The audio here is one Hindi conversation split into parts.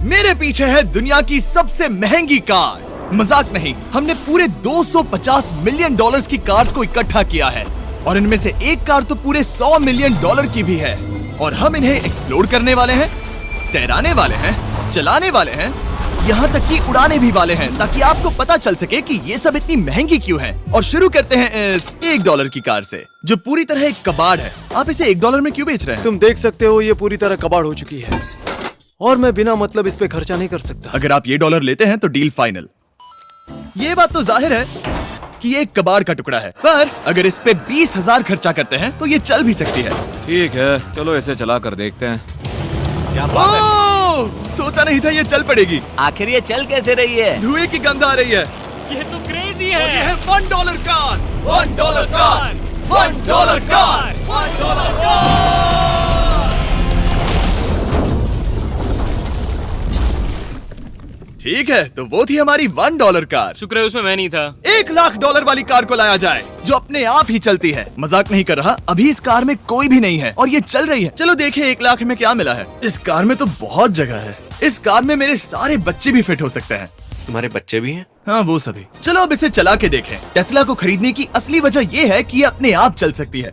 मेरे पीछे है दुनिया की सबसे महंगी कार्स। मजाक नहीं, हमने पूरे 250 मिलियन डॉलर्स की कार्स को इकट्ठा किया है और इनमें से एक कार तो पूरे 100 मिलियन डॉलर की भी है। और हम इन्हें एक्सप्लोर करने वाले हैं, तैराने वाले हैं, चलाने वाले हैं, यहाँ तक कि उड़ाने भी वाले हैं, ताकि आपको पता चल सके कि ये सब इतनी महंगी क्यों है। और शुरू करते हैं इस $1 की कार से, जो पूरी तरह एक कबाड़ है। आप इसे $1 में क्यों बेच रहे हैं? तुम देख सकते हो ये पूरी तरह कबाड़ हो चुकी है और मैं बिना मतलब इस पे खर्चा नहीं कर सकता। अगर आप ये $1 लेते हैं तो डील फाइनल। ये बात तो जाहिर है कि ये एक कबाड़ का टुकड़ा है, पर अगर इस पे 20,000 खर्चा करते हैं तो ये चल भी सकती है। ठीक है, चलो इसे चला कर देखते हैं। क्या बात है? सोचा नहीं था ये चल पड़ेगी। आखिर ये चल कैसे रही है? धुएं की गंध आ रही है। ये तो क्रेजी है। और ये है $1 कार, $1 कार, $1 कार, $1 कार। ठीक है, तो वो थी हमारी $1 कार। शुक्र है उसमें मैं नहीं था। $1,00,000 वाली कार को लाया जाए जो अपने आप ही चलती है। मजाक नहीं कर रहा, अभी इस कार में कोई भी नहीं है और ये चल रही है। चलो देखें 1 लाख में क्या मिला है। इस कार में तो बहुत जगह है। इस कार में मेरे सारे बच्चे भी फिट हो सकते हैं। तुम्हारे बच्चे भी हैं? हाँ, वो सभी। चलो अब इसे चला के देखें। टेस्ला को खरीदने की असली वजह ये है कि ये अपने आप चल सकती है।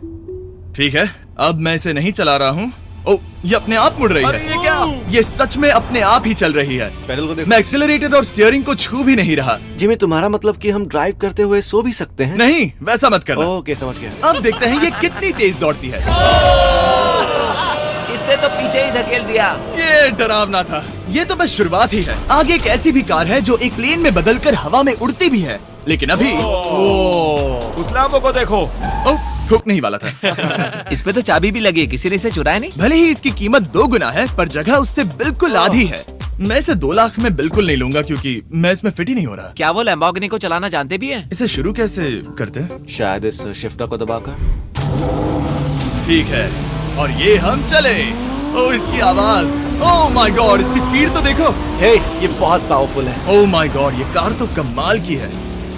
ठीक है, अब मैं इसे नहीं चला रहा हूँ। ओ, ये अपने आप मुड़ रही है। ये क्या? ये सच में अपने आप ही चल रही है। पैडल को देखो। मैं एक्सीलरेटर और स्टीयरिंग को छू भी नहीं रहा। जिमी, तुम्हारा मतलब कि हम ड्राइव करते हुए सो भी सकते हैं? नहीं, वैसा मत करना। ओके, समझ गया। अब देखते हैं ये कितनी तेज दौड़ती है। इसने तो पीछे ही धकेल दिया। ये डरावना था। ये तो बस शुरुआत ही है। आगे एक ऐसी भी कार है जो एक प्लेन में बदलकर हवा में उड़ती भी है, लेकिन अभी उस लैम्बो को देखो। ठोक नहीं वाला था। इस पे तो चाबी भी लगी है, किसी ने इसे चुराया नहीं। भले ही इसकी कीमत 2 गुना है, पर जगह उससे बिल्कुल आधी है। मैं इसे 2 लाख में बिल्कुल नहीं लूंगा क्योंकि मैं इसमें फिट ही नहीं हो रहा। क्या वो लैम्बोर्गिनी को चलाना जानते भी हैं? इसे शुरू कैसे करते हैं? शायद इस शिफ्टर को दबाकर। ठीक है, और ये हम चले। ओ, इसकी आवाज, ओह माय गॉड, इसकी स्पीड तो देखो। हे, ये बहुत पावरफुल है। ओह माय गॉड, ये कार तो कमाल की है।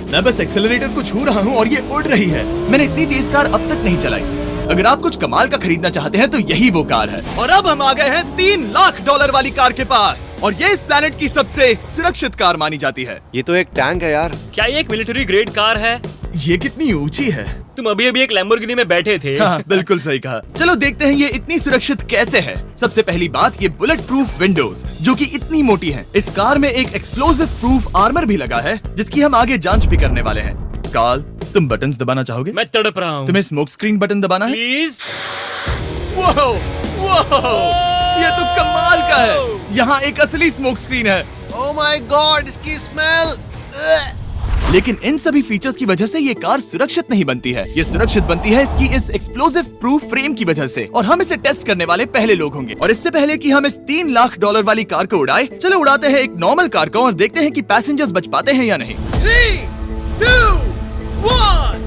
मैं बस एक्सेलरेटर को छू रहा हूँ और ये उड़ रही है। मैंने इतनी तेज कार अब तक नहीं चलाई। अगर आप कुछ कमाल का खरीदना चाहते हैं तो यही वो कार है। और अब हम आ गए हैं $3 लाख वाली कार के पास, और ये इस प्लेनेट की सबसे सुरक्षित कार मानी जाती है। ये तो एक टैंक है यार। क्या ये एक मिलिट्री ग्रेड कार है? ये कितनी ऊंची है। तुम अभी अभी एक लैम्बोर्गिनी में बैठे थे। हाँ, बिल्कुल सही कहा। चलो देखते हैं ये इतनी सुरक्षित कैसे है। सबसे पहली बात, ये बुलेट प्रूफ विंडोज जो कि इतनी मोटी हैं। इस कार में एक एक्सप्लोसिव प्रूफ आर्मर भी लगा है, जिसकी हम आगे जांच भी करने वाले हैं। कार्ल, तुम बटन्स दबाना चाहोगे? मैं तड़प रहा हूँ। तुम्हें स्मोक स्क्रीन बटन दबाना है? प्लीज। वाओ, वाओ, ये तो कमाल का है। यहाँ एक असली स्मोक स्क्रीन है। ओह माय गॉड, इसकी स्मेल। लेकिन इन सभी फीचर्स की वजह से ये कार सुरक्षित नहीं बनती है। ये सुरक्षित बनती है इसकी इस एक्सप्लोसिव प्रूफ फ्रेम की वजह से, और हम इसे टेस्ट करने वाले पहले लोग होंगे। और इससे पहले कि हम इस $3 लाख वाली कार को उड़ाए, चलो उड़ाते हैं एक नॉर्मल कार को और देखते हैं कि पैसेंजर्स बच पाते हैं या नहीं। 3, 2, 1।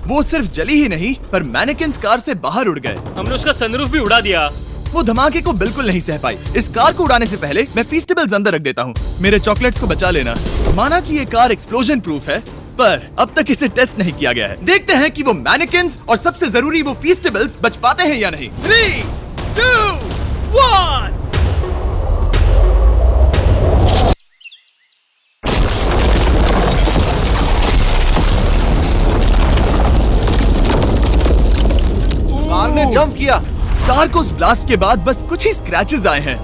वो सिर्फ जली ही नहीं, पर मैनेकिन्स कार से बाहर उड़ गए। हमने उसका सनरूफ भी उड़ा दिया। वो धमाके को बिल्कुल नहीं सह पाई। इस कार को उड़ाने से पहले मैं फीस्टेबल्स अंदर रख देता हूँ। मेरे चॉकलेट्स को बचा लेना। माना कि ये कार एक्सप्लोजन प्रूफ है, पर अब तक इसे टेस्ट नहीं किया गया है। देखते हैं कि वो मैनेकिन्स और सबसे जरूरी वो फीस्टेबल्स बच पाते हैं या नहीं। 3, 2, 1। कार ने जंप किया। कार को उस ब्लास्ट के बाद बस कुछ ही स्क्रैचेस आए हैं।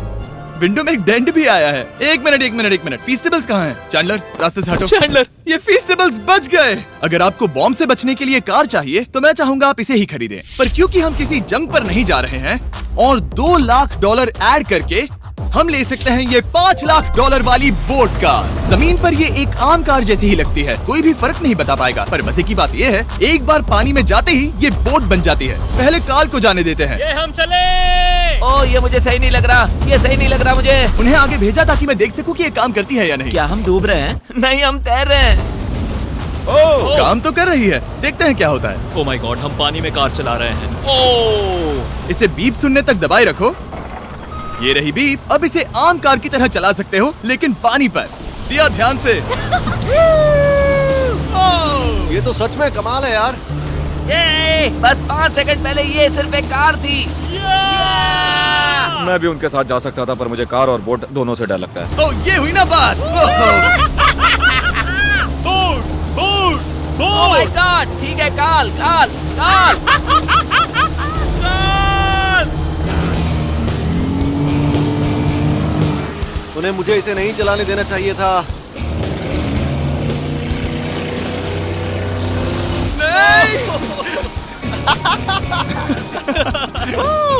विंडो में एक डेंट भी आया है। एक मिनट, फीस्टेबल्स कहाँ हैं? चैंडलर, रास्ते से हटो। चैंडलर, ये फीस्टेबल्स बच गए। अगर आपको बॉम्ब से बचने के लिए कार चाहिए तो मैं चाहूंगा आप इसे ही खरीदें। पर क्योंकि हम किसी जंग पर नहीं जा रहे हैं और $2 लाख ऐड करके हम ले सकते हैं ये $5 लाख वाली बोट कार। जमीन पर ये एक आम कार जैसी ही लगती है, कोई भी फर्क नहीं बता पाएगा। पर मजे की बात ये है, एक बार पानी में जाते ही ये बोट बन जाती है। पहले कार्ल को जाने देते हैं। ये हम चले। ओ, ये मुझे सही नहीं लग रहा। ये सही नहीं लग रहा मुझे। उन्हें आगे भेजा ताकि मैं देख सकूं कि ये काम करती है या नहीं। क्या हम डूब रहे हैं? नहीं, हम तैर रहे हैं। काम तो कर रही है। देखते हैं क्या होता है। ओ माय गॉड, हम पानी में कार चला रहे हैं। ओह, इसे बीप सुनने तक दबाए रखो। ये रही बीप। अब इसे आम कार की तरह चला सकते हो, लेकिन पानी पर। दिया ध्यान से। ये तो सच में कमाल है यार। ये बस 5 सेकंड पहले ये सिर्फ एक कार थी। मैं भी उनके साथ जा सकता था, पर मुझे कार और बोट दोनों से डर लगता है। ओ ये हुई ना बात। ओह माय गॉड, ठीक है, काल काल काल। उन्हें मुझे इसे नहीं चलाने देना चाहिए था।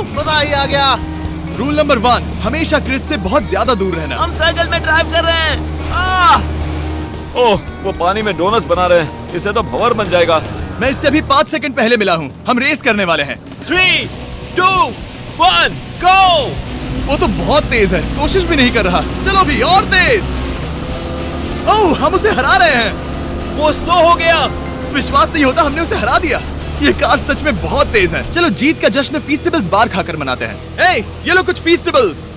मजा ही आ गया। रूल नंबर 1, हमेशा क्रिस से बहुत ज्यादा दूर रहना। हम सर्कल में ड्राइव कर रहे हैं। ओह, वो पानी में डोनट्स बना रहे हैं। इससे तो भंवर बन जाएगा। मैं इससे अभी 5 सेकंड पहले मिला हूँ। हम रेस करने वाले हैं। 3, 2, 1, गो। वो तो बहुत तेज है, कोशिश भी नहीं कर रहा। चलो भी और तेज। ओह, हम उसे हरा रहे हैं। वो स्लो हो गया। विश्वास नहीं होता, हमने उसे हरा दिया। ये कार सच में बहुत तेज है। चलो जीत का जश्न फीस्टेबल्स बार खाकर मनाते हैं। ए, ये लो कुछ फीस्टेबल्स।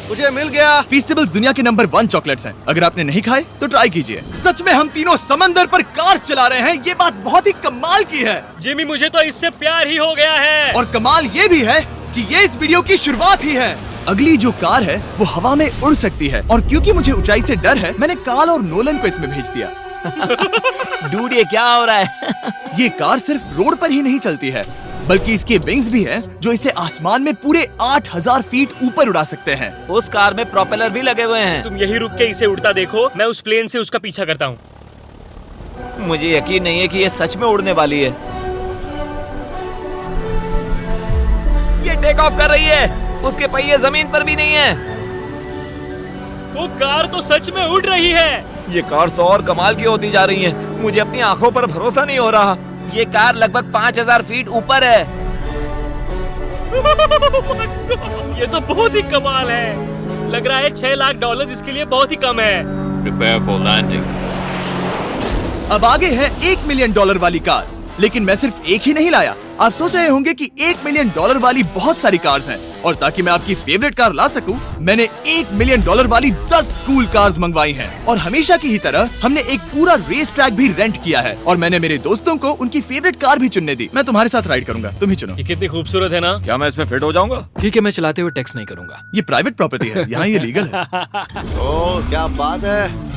मुझे मिल गया। फीस्टेबल्स दुनिया के नंबर 1 चॉकलेट्स हैं। अगर आपने नहीं खाए तो ट्राई कीजिए। सच में हम तीनों समंदर पर कार चला रहे हैं। ये बात बहुत ही कमाल की है। जिमी, मुझे तो इससे प्यार ही हो गया है। और कमाल ये भी है कि ये इस वीडियो की शुरुआत ही है। अगली जो कार है वो हवा में उड़ सकती है, और क्योंकि मुझे ऊंचाई से डर है, मैंने काल और नोलन को इसमें भेज दिया। डूड, ये क्या हो रहा है? ये कार सिर्फ रोड पर ही नहीं चलती है, बल्कि इसके विंग्स भी हैं जो इसे आसमान में पूरे 8000 फीट ऊपर उड़ा सकते हैं। उस कार में प्रोपेलर भी लगे हुए हैं। तुम यही रुक के इसे उड़ता देखो, मैं उस प्लेन से उसका पीछा करता हूँ। मुझे यकीन नहीं है कि ये सच में उड़ने वाली है। ये टेक ऑफ कर रही है। उसके पहिए जमीन पर भी नहीं है। वो कार तो सच में उड़ रही है। ये कार तो और कमाल की होती जा रही है। मुझे अपनी आंखों पर भरोसा नहीं हो रहा। ये कार लगभग 5000 फीट ऊपर है। ये तो बहुत ही कमाल है। लग रहा है $6 लाख इसके लिए बहुत ही कम है। Prepare for landing. अब आगे है $1 मिलियन वाली कार, लेकिन मैं सिर्फ एक ही नहीं लाया। आप सोच रहे होंगे कि $1 मिलियन वाली बहुत सारी कार्स हैं, और ताकि मैं आपकी फेवरेट कार ला सकूं, मैंने $1 मिलियन वाली 10 कूल कार्स मंगवाई हैं। और हमेशा की ही तरह हमने एक पूरा रेस ट्रैक भी रेंट किया है, और मैंने मेरे दोस्तों को उनकी फेवरेट कार भी चुनने दी। मैं तुम्हारे साथ राइड करूंगा, तुम ही चुनो। ये कितनी खूबसूरत है ना। क्या मैं इसमें फिट हो जाऊंगा? ठीक है, मैं चलाते हुए टेक्स्ट नहीं करूंगा। ये प्राइवेट प्रॉपर्टी है, यहाँ ये लीगल है। ओह, क्या बात है।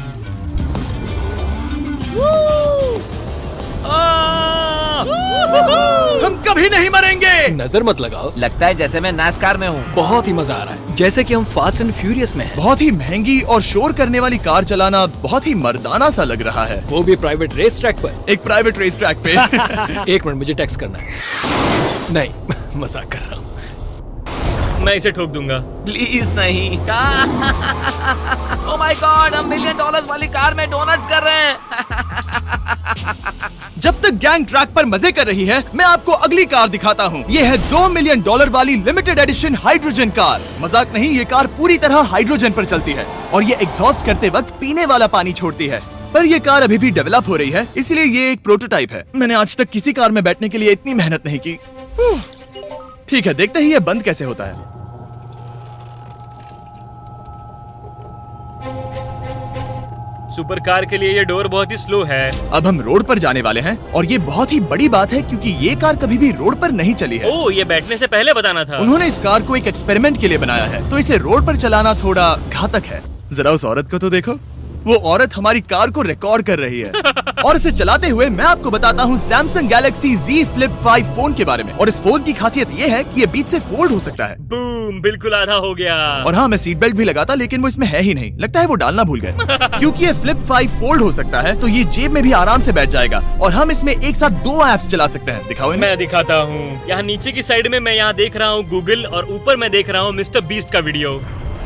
हम कभी नहीं मरेंगे। नजर मत लगाओ। लगता है जैसे मैं नासकार में हूँ। बहुत ही मजा आ रहा है, जैसे कि हम फास्ट एंड फ्यूरियस में हैं। बहुत ही महंगी और शोर करने वाली कार चलाना बहुत ही मर्दाना सा लग रहा है। वो भी प्राइवेट रेस ट्रैक पर। एक प्राइवेट रेस ट्रैक पे। 1 मिनट, मुझे टेक्स्ट करना है। नहीं, मजाक कर रहा हूँ। मैं इसे ठोक दूंगा। प्लीज नहीं। ओह माय गॉड, हम $1 मिलियन वाली कार में डोनट्स कर रहे हैं। जब तक गैंग ट्रैक पर मजे कर रही है, मैं आपको अगली कार दिखाता हूँ। ये है $2 मिलियन वाली लिमिटेड एडिशन हाइड्रोजन कार। मजाक नहीं, ये कार पूरी तरह हाइड्रोजन पर चलती है, और ये एग्जॉस्ट करते वक्त पीने वाला पानी छोड़ती है। पर ये कार अभी भी डेवलप हो रही है, इसलिए ये एक प्रोटोटाइप है। मैंने आज तक किसी कार में बैठने के लिए इतनी मेहनत नहीं की। ठीक है, देखते ही ये बंद कैसे होता है। सुपर कार के लिए ये डोर बहुत ही स्लो है। अब हम रोड पर जाने वाले हैं, और ये बहुत ही बड़ी बात है क्योंकि ये कार कभी भी रोड पर नहीं चली है। ओह, ये बैठने से पहले बताना था। उन्होंने इस कार को एक एक्सपेरिमेंट के लिए बनाया है, तो इसे रोड पर चलाना थोड़ा घातक है। जरा उस औरत को तो देखो, वो औरत हमारी कार को रिकॉर्ड कर रही है। और इसे चलाते हुए मैं आपको बताता हूँ Samsung Galaxy Z Flip 5 phone के बारे में। और इस फोन की खासियत ये है कि ये बीच से फोल्ड हो सकता है। बूम, बिल्कुल आधा हो गया। और हाँ, मैं सीट बेल्ट भी लगाता, लेकिन वो इसमें है ही नहीं। लगता है वो डालना भूल गए। क्योंकि ये Flip 5 फोल्ड हो सकता है, तो ये जेब में भी आराम से बैठ जाएगा, और हम इसमें एक साथ 2 ऐप्स चला सकते हैं। दिखाओ इन्हें। मैं दिखाता हूँ। यहाँ नीचे की साइड में मैं यहाँ देख रहा हूँ गूगल, और ऊपर मैं देख रहा हूँ मिस्टर बीस्ट का वीडियो।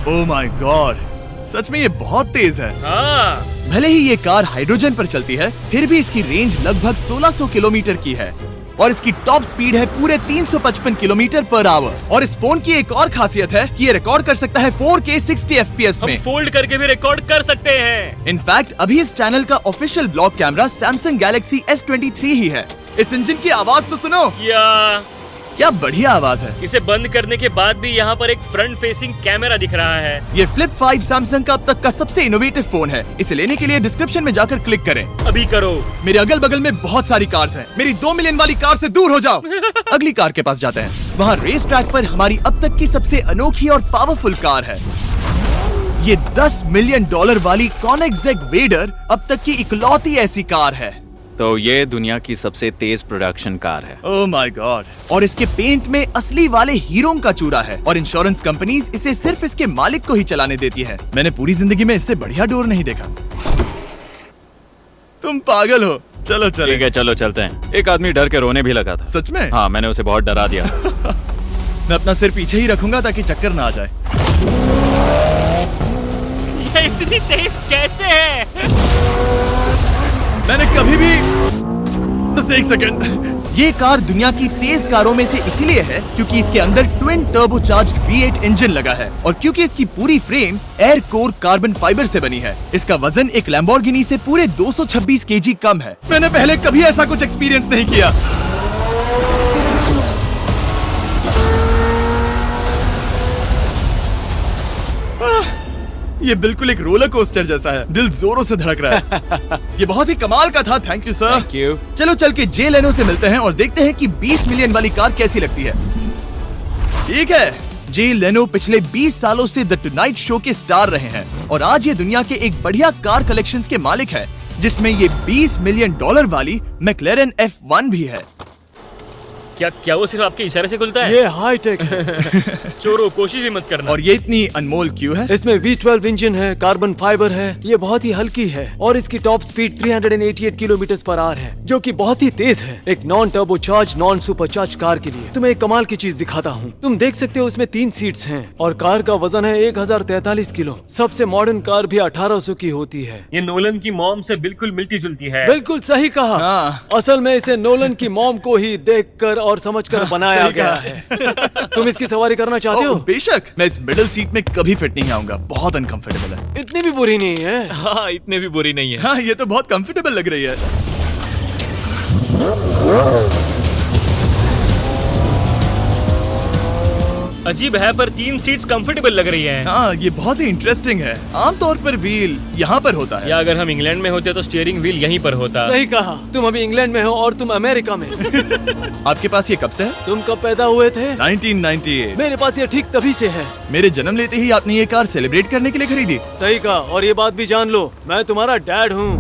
ओह माय गॉड, सच में ये बहुत तेज है। हाँ, भले ही ये कार हाइड्रोजन पर चलती है, फिर भी इसकी रेंज लगभग 1600 किलोमीटर की है, और इसकी टॉप स्पीड है पूरे 355 किलोमीटर पर आवर। और इस फोन की एक और खासियत है कि ये रिकॉर्ड कर सकता है 4K 60 FPS हम में। फोल्ड करके भी रिकॉर्ड कर सकते हैं। इनफैक्ट अभी इस चैनल का official blog camera Samsung Galaxy S23 ही है। इस इंजन की आवाज तो सुनो। क्या क्या बढ़िया आवाज है। इसे बंद करने के बाद भी यहाँ पर एक फ्रंट फेसिंग कैमरा दिख रहा है। ये फ्लिप 5 सैमसंग का अब तक का सबसे इनोवेटिव फोन है। इसे लेने के लिए डिस्क्रिप्शन में जाकर क्लिक करें। अभी करो। मेरे अगल बगल में बहुत सारी कार्स हैं। मेरी 2 मिलियन वाली कार से दूर हो जाओ। अगली कार के पास जाते हैं। वहाँ रेस ट्रैक पर हमारी अब तक की सबसे अनोखी और पावरफुल कार है। ये $10 मिलियन वाली कॉनिग्सेग वेडर अब तक की इकलौती ऐसी कार है। तो ये दुनिया की सबसे तेज प्रोडक्शन कार है। Oh my God. और इसके पेंट में असली वाले हीरो का चूरा है और इंश्योरेंस कंपनीज इसे सिर्फ इसके मालिक को ही चलाने देती है। मैंने पूरी जिंदगी में इससे बढ़िया डोर नहीं देखा। तुम पागल हो। चलो चलो। ठीक है चलो चलते हैं। एक आदमी डर के रोने भी लगा था। सच में? हाँ, मैंने उसे बहुत डरा दिया। मैं अपना सिर पीछे ही रखूंगा ताकि चक्कर ना आ जाए। ये इतनी तेज कैसे है? मैंने कभी भी बस एक सेकंड। ये कार दुनिया की तेज कारों में से इसीलिए है क्योंकि इसके अंदर ट्विन टर्बोचार्ज्ड V8 इंजन लगा है और क्योंकि इसकी पूरी frame air core carbon fibre से बनी है। इसका वजन एक लैम्बोर्गिनी से पूरे 226 kg कम है। मैंने पहले कभी ऐसा कुछ एक्सपीरियंस नहीं किया। ये बिल्कुल एक रोलर कोस्टर जैसा है। दिल जोरों से धड़क रहा है। ये बहुत ही कमाल का था। Thank you sir. Thank you. चलो चल के जे लेनो से मिलते हैं और देखते हैं कि 20 मिलियन वाली कार कैसी लगती है। ठीक है। जे लेनो पिछले 20 सालों से द टुनाइट शो के स्टार रहे हैं और आज ये दुनिया के एक बढ़िया कार कलेक्शंस के मालिक है, जिसमें ये $20 मिलियन वाली मैक्लेरन F1 भी है। क्या वो सिर्फ आपके इशारे से खुलता है? ये हाई टेक है। चोरों, कोशिश भी मत करना। और ये इतनी अनमोल क्यों है? इसमें V12 इंजन है, कार्बन फाइबर है, ये बहुत ही हल्की है और इसकी टॉप स्पीड 388 किलोमीटर/आवर है, जो कि बहुत ही तेज है एक non turbocharge non supercharge car के लिए। तुम्हें एक कमाल की चीज दिखाता हूँ। तुम देख सकते हो इसमें 3 सीट्स हैं और कार का वजन है 1043 किलो। सबसे मॉडर्न कार भी 1800 की होती है। ये नोलन की मॉम से बिल्कुल मिलती जुलती है। बिल्कुल सही कहा। हाँ। असल में इसे नोलन की मॉम को ही देखकर और समझकर बनाया गया है। तुम इसकी सवारी करना चाहते हो? बेशक। मैं इस मिडिल सीट में कभी फिट नहीं आऊंगा। बहुत अनकंफर्टेबल है। इतनी भी बुरी नहीं है। हाँ, इतने भी बुरी नहीं है। हाँ, ये तो बहुत कंफर्टेबल लग रही है। अजीब है पर 3 सीट्स कंफर्टेबल लग रही हैं। हाँ, ये बहुत ही इंटरेस्टिंग है। आमतौर पर व्हील यहाँ पर होता है। या अगर हम इंग्लैंड में होते तो स्टीयरिंग व्हील यहीं पर होता। सही कहा। तुम अभी इंग्लैंड में हो और तुम अमेरिका में। आपके पास ये कब से है? तुम कब पैदा हुए थे? 1998। मेरे पास ये ठीक तभी से है। मेरे जन्म लेते ही आपने ये कार सेलिब्रेट करने के लिए खरीदी। सही कहा। और ये बात भी जान लो, मैं तुम्हारा डैड हूँ।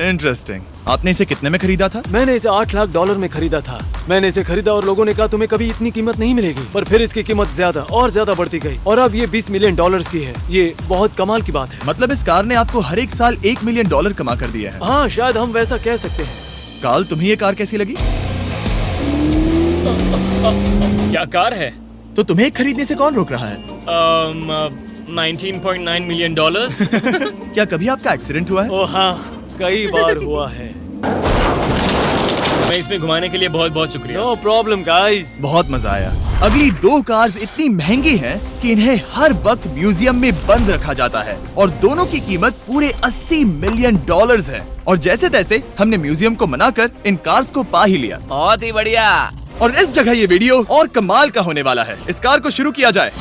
इंटरेस्टिंग। आपने इसे कितने में खरीदा था? मैंने इसे $8 लाख में खरीदा था। मैंने इसे खरीदा और लोगों ने कहा तुम्हें कभी इतनी कीमत नहीं मिलेगी, पर फिर इसकी कीमत ज्यादा और ज्यादा बढ़ती गई और अब ये $20 मिलियन की है। ये बहुत कमाल की बात है। मतलब इस कार ने आपको हर एक साल $1 मिलियन कमा कर दिया है। हाँ, शायद हम वैसा कह सकते हैं। काल, तुम्हें ये कार कैसी लगी? क्या कार है? तो तुम्हें खरीदने से कौन रोक रहा है? 19.9 मिलियन। क्या कभी आपका एक्सीडेंट हुआ है? ओ हाँ, कई बार हुआ है। मैं इसमें घुमाने के लिए बहुत बहुत शुक्रिया। No problem guys. बहुत मजा आया। अगली 2 कार्स इतनी महंगी हैं कि इन्हें हर वक्त म्यूजियम में बंद रखा जाता है और दोनों की कीमत पूरे $80 मिलियन है। और जैसे तैसे हमने म्यूजियम को मनाकर इन कार्स को पा ही लिया। बहुत ही बढ़िया। और इस जगह ये वीडियो और कमाल का होने वाला है। इस कार को शुरू किया जाए।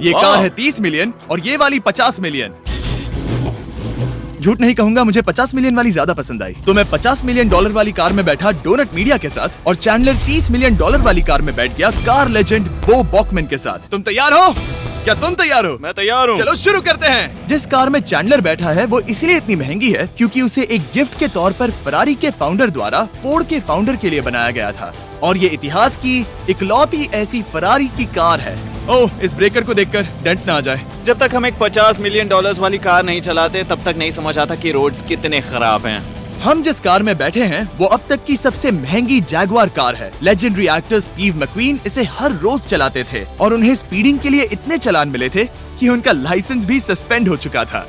ये कार है 30 मिलियन और ये वाली 50 मिलियन। झूठ नहीं कहूंगा, मुझे 50 मिलियन वाली ज्यादा पसंद आई। तो मैं $50 मिलियन वाली कार में बैठा डोनट मीडिया के साथ और चैंडलर $30 मिलियन वाली कार में बैठ गया कार लेजेंड बो बॉकमैन के साथ। तुम तैयार हो? क्या तुम तैयार हो? मैं तैयार हूँ। चलो शुरू करते हैं। जिस कार में चैंडलर बैठा है वो इसलिए इतनी महंगी है क्योंकि उसे एक गिफ्ट के तौर पर फरारी के फाउंडर द्वारा फोर्ड के फाउंडर के लिए बनाया गया था और ये इतिहास की इकलौती ऐसी फरारी की कार है। ओह, इस ब्रेकर को देखकर डेंट ना आ जाए। जब तक हम एक $50 मिलियन वाली कार नहीं चलाते तब तक नहीं समझ आता कि रोड्स कितने खराब हैं। हम जिस कार में बैठे हैं वो अब तक की सबसे महंगी जैगवार कार है। लेजेंडरी एक्टर स्टीव मैक्वीन इसे हर रोज चलाते थे और उन्हें स्पीडिंग के लिए इतने चालान मिले थे कि उनका लाइसेंस भी सस्पेंड हो चुका था।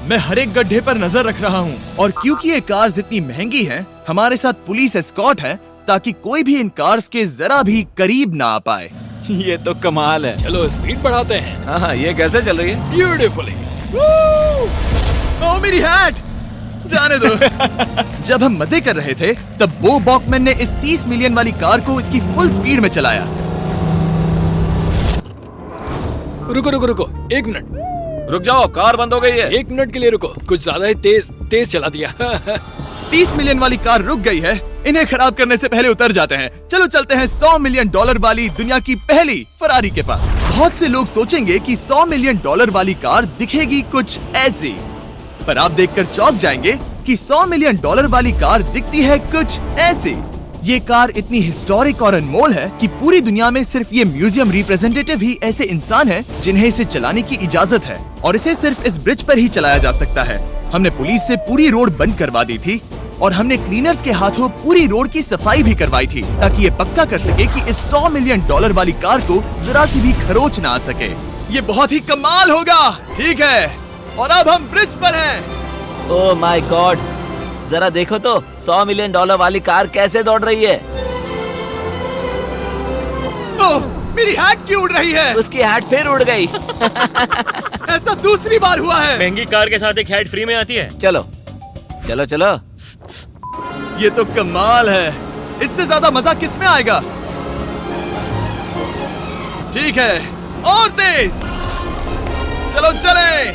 मैं हर एक गड्ढे पर नजर रख रहा हूँ और क्योंकि ये कार्स इतनी महंगी हैं, हमारे साथ पुलिस एस्कॉर्ट है ताकि कोई भी इन कार्स के जरा भी करीब ना आ पाए। ये तो कमाल है। चलो स्पीड बढ़ाते हैं। हाँ, ये कैसे चल रही है? ब्यूटीफुली। ओह, मेरी हैट! जाने दो। जब हम मजे कर रहे थे तब बो बॉकमैन ने इस 30 मिलियन वाली कार को इसकी फुल स्पीड में चलाया। रुको रुको रुको, 1 मिनट। रुक जाओ, कार बंद हो गई है। 1 मिनट के लिए रुको, कुछ ज्यादा ही तेज चला दिया। 30 मिलियन वाली कार रुक गई है। इन्हें खराब करने से पहले उतर जाते हैं। चलो चलते हैं $100 मिलियन वाली दुनिया की पहली फरारी के पास। बहुत से लोग सोचेंगे कि $100 मिलियन वाली कार दिखेगी कुछ ऐसी, पर आप देखकर चौंक जाएंगे कि $100 मिलियन वाली कार दिखती है कुछ ऐसी। ये कार इतनी हिस्टोरिक और अनमोल है कि पूरी दुनिया में सिर्फ ये म्यूजियम रिप्रेजेंटेटिव ही ऐसे इंसान हैं जिन्हें इसे चलाने की इजाजत है, और इसे सिर्फ इस ब्रिज पर ही चलाया जा सकता है। हमने पुलिस से पूरी रोड बंद करवा दी थी और हमने क्लीनर्स के हाथों पूरी रोड की सफाई भी करवाई थी, ताकि ये पक्का कर सके कि इस $100 मिलियन वाली कार को जरा सी भी खरोच ना आ सके। ये बहुत ही कमाल होगा, ठीक है? और अब हम ब्रिज पर हैं। ओह माय गॉड, जरा देखो तो $100 मिलियन वाली कार कैसे दौड़ रही है। ओह, मेरी हैट क्यों उड़ रही है? उसकी हैट फिर उड़ गई। ऐसा दूसरी बार हुआ है। महंगी कार के साथ एक हैट फ्री में आती है। चलो चलो चलो। ये तो कमाल है। इससे ज्यादा मजा किस में आएगा? ठीक है, और तेज। चलो चले।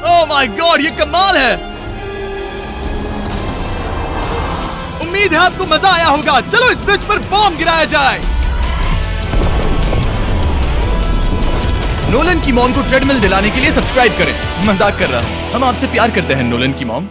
ओह माय गॉड, ये कमाल है। उम्मीद है आपको मजा आया होगा। चलो इस ब्रिज पर बॉम्ब गिराया जाए। नोलन की मॉम को ट्रेडमिल दिलाने के लिए सब्सक्राइब करें। मजाक कर रहा हूँ, हम आपसे प्यार करते हैं नोलन की मॉम।